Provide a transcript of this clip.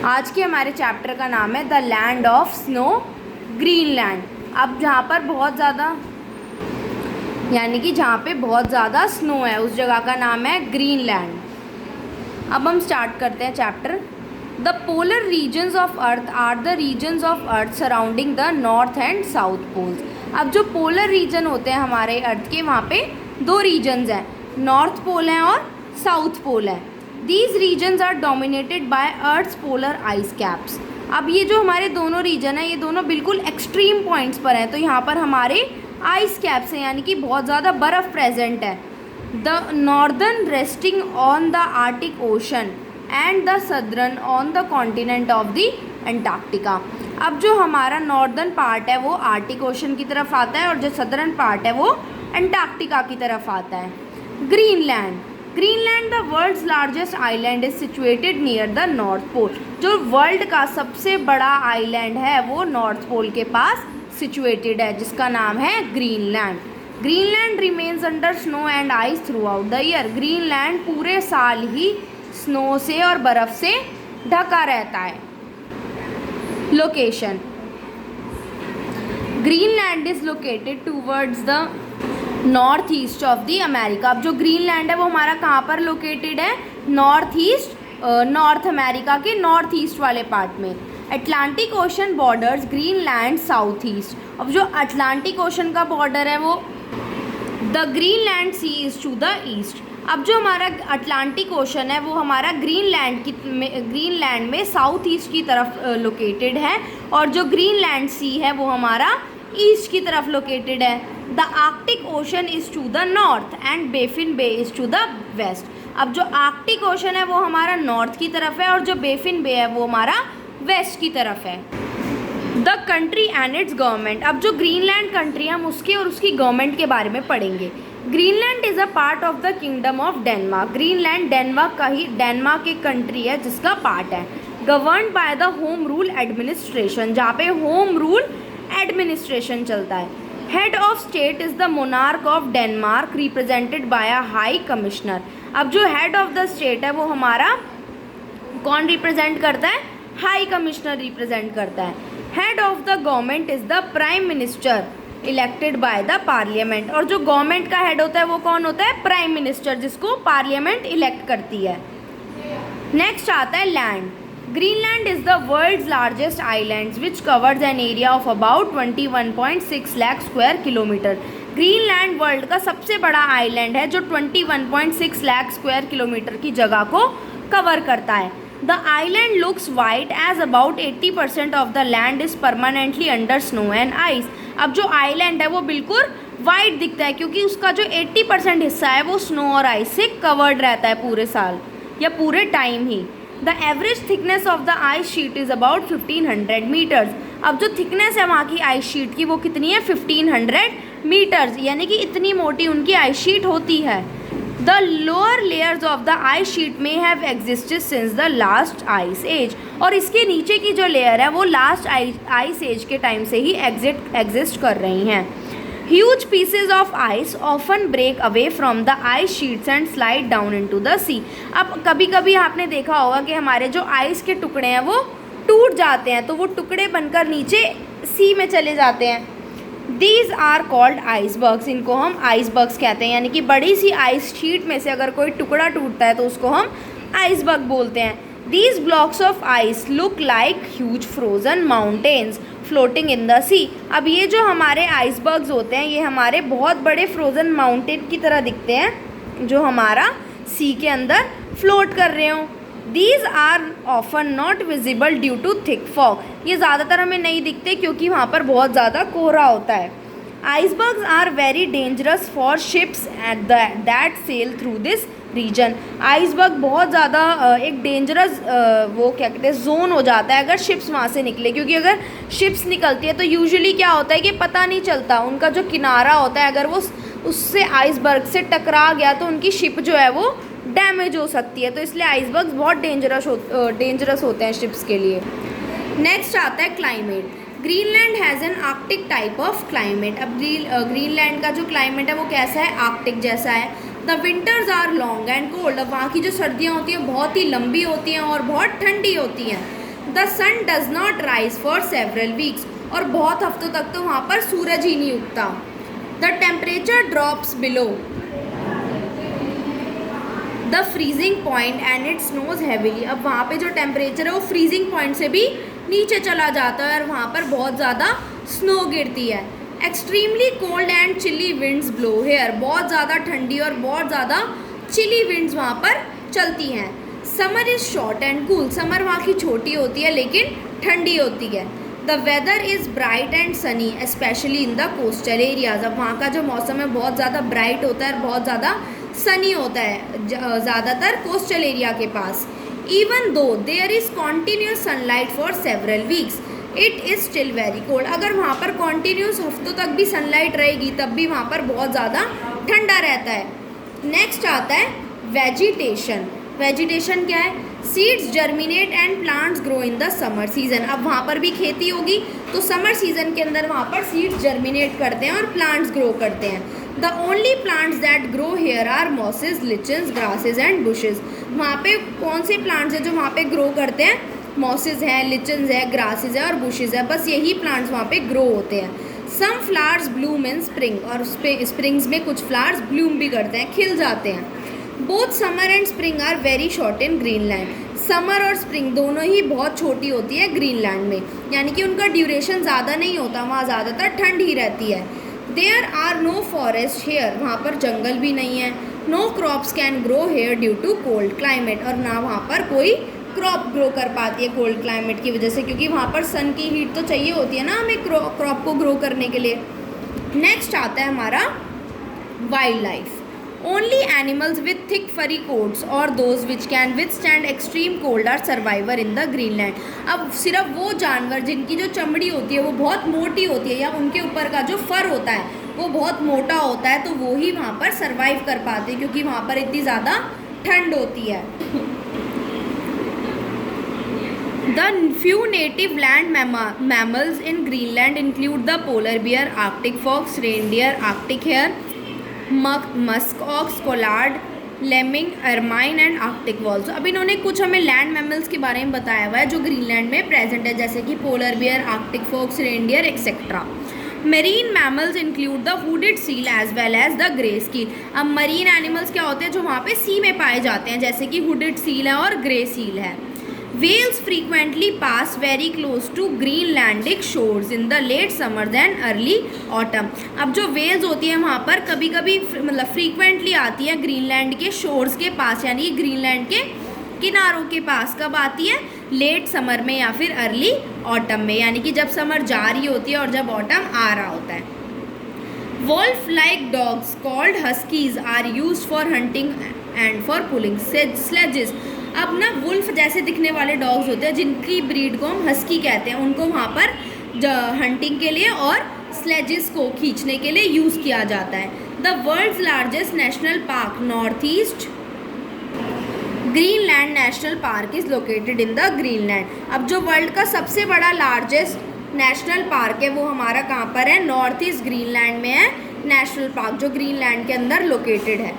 आज के हमारे चैप्टर का नाम है the land of snow, Greenland. अब जहाँ पर बहुत ज़्यादा यानी कि जहाँ पे बहुत ज़्यादा स्नो है उस जगह का नाम है ग्रीनलैंड। अब हम स्टार्ट करते हैं chapter. The polar regions of earth are the regions of earth surrounding the north and south poles. अब जो पोलर रीजन होते हैं हमारे अर्थ के, वहाँ पे दो रीजन्स हैं, नॉर्थ पोल है और साउथ पोल है। These regions are dominated by earth's polar ice caps. अब ये जो हमारे दोनों रीजन है ये दोनों बिल्कुल एक्सट्रीम पॉइंट्स पर हैं, तो यहाँ पर हमारे आइस कैप्स हैं यानी कि बहुत ज़्यादा बर्फ़ प्रेजेंट है। The northern resting on the Arctic ocean and the southern on the continent of the Antarctica. अब जो हमारा नॉर्दर्न पार्ट है वो आर्टिक ओशन की तरफ आता है और जो सदर्न पार्ट है वो एंटार्क्टिका की तरफ आता है। Greenland, Greenland the world's largest island is situated near the north pole. जो वर्ल्ड का सबसे बड़ा आइलैंड है वो नॉर्थ पोल के पास सिचुएटेड है, जिसका नाम है Greenland. Greenland remains under snow and ice through out the year. Greenland पूरे साल ही स्नो से और बर्फ़ से ढका रहता है। Location, Greenland is located towards the north east of the America. अब जो ग्रीनलैंड है वो हमारा कहाँ पर लोकेटेड है? नॉर्थ ईस्ट, नॉर्थ अमेरिका के नॉर्थ ईस्ट वाले पार्ट में। Atlantic ocean borders Greenland south east. अब जो अटलांटिक ओशन का बॉर्डर है वो the Greenland sea is to the east. अब जो हमारा अटलांटिक ओशन है वो हमारा ग्रीनलैंड में साउथ ईस्ट की तरफ लोकेटेड है और जो ग्रीनलैंड सी है वो हमारा ईस्ट की तरफ लोकेटेड है। The Arctic ocean is to the north and Baffin bay is to the west. अब जो आर्कटिक ओशन है वो हमारा नॉर्थ की तरफ है और जो बेफिन बे है वो हमारा वेस्ट की तरफ है। The country and it's government. अब जो ग्रीनलैंड कंट्री हम उसके और उसकी गवर्नमेंट के बारे में पढ़ेंगे। Greenland is a part of the kingdom of Denmark. Greenland Denmark एक कंट्री है जिसका पार्ट है। Governed by the home rule administration, जहाँ पे होम रूल एडमिनिस्ट्रेशन चलता है। Head of state is the monarch of Denmark represented by a high commissioner. अब जो हेड ऑफ द स्टेट है वो हमारा कौन रिप्रेजेंट करता है? हाई कमिश्नर रिप्रेजेंट करता है। Head of the government is the prime minister elected by the parliament. और जो गवर्नमेंट का हेड होता है वो कौन होता है? प्राइम मिनिस्टर, जिसको पार्लियामेंट इलेक्ट करती है। नेक्स्ट आता है land. Greenland is the world's largest islands which covers an area of about 21.6 lakh square kilometre. Greenland world का सबसे बड़ा आइलैंड है जो 21.6 लाख स्क्वायर किलोमीटर की जगह को कवर करता है। The island looks white as about 80% of the land is permanently under snow and ice. अब जो आइलैंड है वो बिल्कुल वाइट दिखता है क्योंकि उसका जो 80% हिस्सा है वो स्नो और आइस से कवर्ड रहता है पूरे साल या पूरे टाइम ही। The average thickness of the ice sheet is about 1500 metres. अब जो थिकनेस है वहाँ की आइस शीट की वो कितनी है? 1500 मीटर्स, यानी कि इतनी मोटी उनकी आइस शीट होती है। The lower layers of the ice sheet में have existed since the last ice age. और इसके नीचे की जो लेयर है वो लास्ट आइस एज के टाइम से ही एग्जिस्ट कर रही हैं। Huge pieces of ice often break away from the ice sheets and slide down into the sea. अब कभी कभी आपने देखा होगा कि हमारे जो आइस के टुकड़े हैं वो टूट जाते हैं, तो वो टुकड़े बनकर नीचे सी में चले जाते हैं। These are called icebergs. इनको हम आइसबर्ग्स कहते हैं, यानी कि बड़ी सी आइस शीट में से अगर कोई टुकड़ा टूटता है तो उसको हम आइसबर्ग बोलते हैं। These blocks of ice look like huge frozen mountains floating in the sea. अब ये जो हमारे आइसबर्ग्स होते हैं ये हमारे बहुत बड़े फ्रोजन माउंटेन की तरह दिखते हैं जो हमारा सी के अंदर फ्लोट कर रहे हों। These are often not visible due to thick fog. ये ज़्यादातर हमें नहीं दिखते क्योंकि वहाँ पर बहुत ज़्यादा कोहरा होता है। Icebergs are very dangerous for ships that sail through this region. Iceberg बहुत ज़्यादा एक डेंजरस वो क्या कहते हैं जोन हो जाता है अगर शिप्स वहाँ से निकले, क्योंकि अगर शिप्स निकलती है तो यूजुअली क्या होता है कि पता नहीं चलता, उनका जो किनारा होता है अगर वो उससे आइसबर्ग से टकरा गया तो उनकी शिप जो है वो डैमेज हो सकती है, तो इसलिए आइसबर्ग्स बहुत डेंजरस होते हैं शिप्स के लिए। नेक्स्ट आता है climate. Greenland has an Arctic type of climate. अब ग्रीनलैंड का जो क्लाइमेट है वो कैसा है? आर्कटिक जैसा है। The winters are long and cold. अब वहाँ की जो सर्दियाँ होती हैं बहुत ही लंबी होती हैं और बहुत ठंडी होती हैं। The sun does not rise for several weeks, और बहुत हफ्तों तक तो वहाँ पर सूरज ही नहीं उगता। The temperature drops below the freezing point and it snows heavily, अब वहाँ पे जो टेम्परेचर है वो फ्रीजिंग पॉइंट से भी नीचे चला जाता है और वहाँ पर बहुत ज़्यादा स्नो गिरती है। Extremely cold and chilly winds blow here, बहुत ज़्यादा ठंडी और बहुत ज़्यादा चिली विंड्स वहाँ पर चलती हैं। Summer is short and cool, summer वहाँ की छोटी होती है लेकिन ठंडी होती है। The weather is bright and sunny specially in the coastal areas, अब वहाँ का जो मौसम है बहुत ज़्यादा ब्राइट होता है और बहुत ज़्यादा सनी होता है ज़्यादातर कोस्टल एरिया के पास। Even though there is continuous sunlight for several weeks it is still very cold, अगर वहाँ पर कॉन्टीन्यूस हफ्तों तक भी सनलाइट रहेगी तब भी वहाँ पर बहुत ज़्यादा ठंडा रहता है। नेक्स्ट आता है वेजिटेशन। वेजिटेशन क्या है? Seeds germinate and plants grow in the summer season, अब वहाँ पर भी खेती होगी तो समर सीजन के अंदर वहाँ पर सीड्स जर्मिनेट करते हैं और प्लांट्स ग्रो करते हैं। The only plants that grow here are mosses, lichens, grasses and bushes, वहाँ पे कौन से प्लांट्स हैं जो वहाँ पे ग्रो करते हैं? मॉसेज हैं, लिचन्स है, ग्रासेज है और बुशेज है, बस यही प्लांट्स वहाँ पे ग्रो होते हैं। Some flowers bloom in spring, और स्प्रिंग्स में कुछ फ्लावर्स ब्लूम भी करते हैं, खिल जाते हैं। Both summer and spring are very short in Greenland, summer और स्प्रिंग दोनों ही बहुत छोटी होती है ग्रीनलैंड में, यानी कि उनका ड्यूरेशन ज़्यादा नहीं होता, वहाँ ज़्यादातर ठंड ही रहती है। There are no forest here, वहाँ पर जंगल भी नहीं है। No crops can grow here due to cold climate, और ना वहाँ पर कोई क्रॉप ग्रो कर पाती है कोल्ड क्लाइमेट की वजह से, क्योंकि वहाँ पर सन की हीट तो चाहिए होती है ना हमें क्रॉप को ग्रो करने के लिए। नेक्स्ट आता है हमारा wild life. Only animals with thick furry coats और those which can withstand extreme cold are survivor in the Greenland, अब सिर्फ वो जानवर जिनकी जो चमड़ी होती है वो बहुत मोटी होती है या उनके ऊपर का जो फर होता है वो बहुत मोटा होता है तो वो ही वहाँ पर सर्वाइव कर पाते हैं, क्योंकि वहाँ पर इतनी ज़्यादा ठंड होती है। The few native land mammals in Greenland include the polar bear, Arctic fox, reindeer, Arctic hare, musk ox, collard, lemming, ermine and Arctic wolf। अब इन्होंने कुछ हमें लैंड मैमल्स के बारे में बताया हुआ है जो ग्रीनलैंड में प्रेजेंट है, जैसे कि polar bear, Arctic fox, reindeer etcetera. Marine mammals include the hooded seal as well as the grey seal, अब मरीन एनिमल्स क्या होते हैं जो वहाँ पे सी में पाए जाते हैं, जैसे कि हुडेड सील है और ग्रे सील है। Whales frequently pass very close to Greenlandic shores in the late summers and early autumn। अब जो वेल्स होती हैं वहाँ पर कभी कभी मतलब फ्रीक्वेंटली आती है ग्रीनलैंड के शोर्स के पास, यानी ग्रीनलैंड के किनारों के पास। कब आती है? लेट समर में या फिर अर्ली ऑटम में, यानी कि जब समर जा रही होती है और जब ऑटम आ रहा होता है। Wolf like dogs called huskies are used for hunting and for pulling sledges. अब ना वुल्फ जैसे दिखने वाले डॉग्स होते हैं जिनकी ब्रीड को हम हस्की कहते हैं, उनको वहाँ पर हंटिंग के लिए और स्लेजेस को खींचने के लिए यूज़ किया जाता है। The world's largest national park north east Greenland national park is located in the Greenland. अब जो वर्ल्ड का सबसे बड़ा लार्जेस्ट नेशनल पार्क है वो हमारा कहाँ पर है? नॉर्थ ईस्ट ग्रीनलैंड में है नेशनल पार्क, जो ग्रीनलैंड के अंदर लोकेटेड है।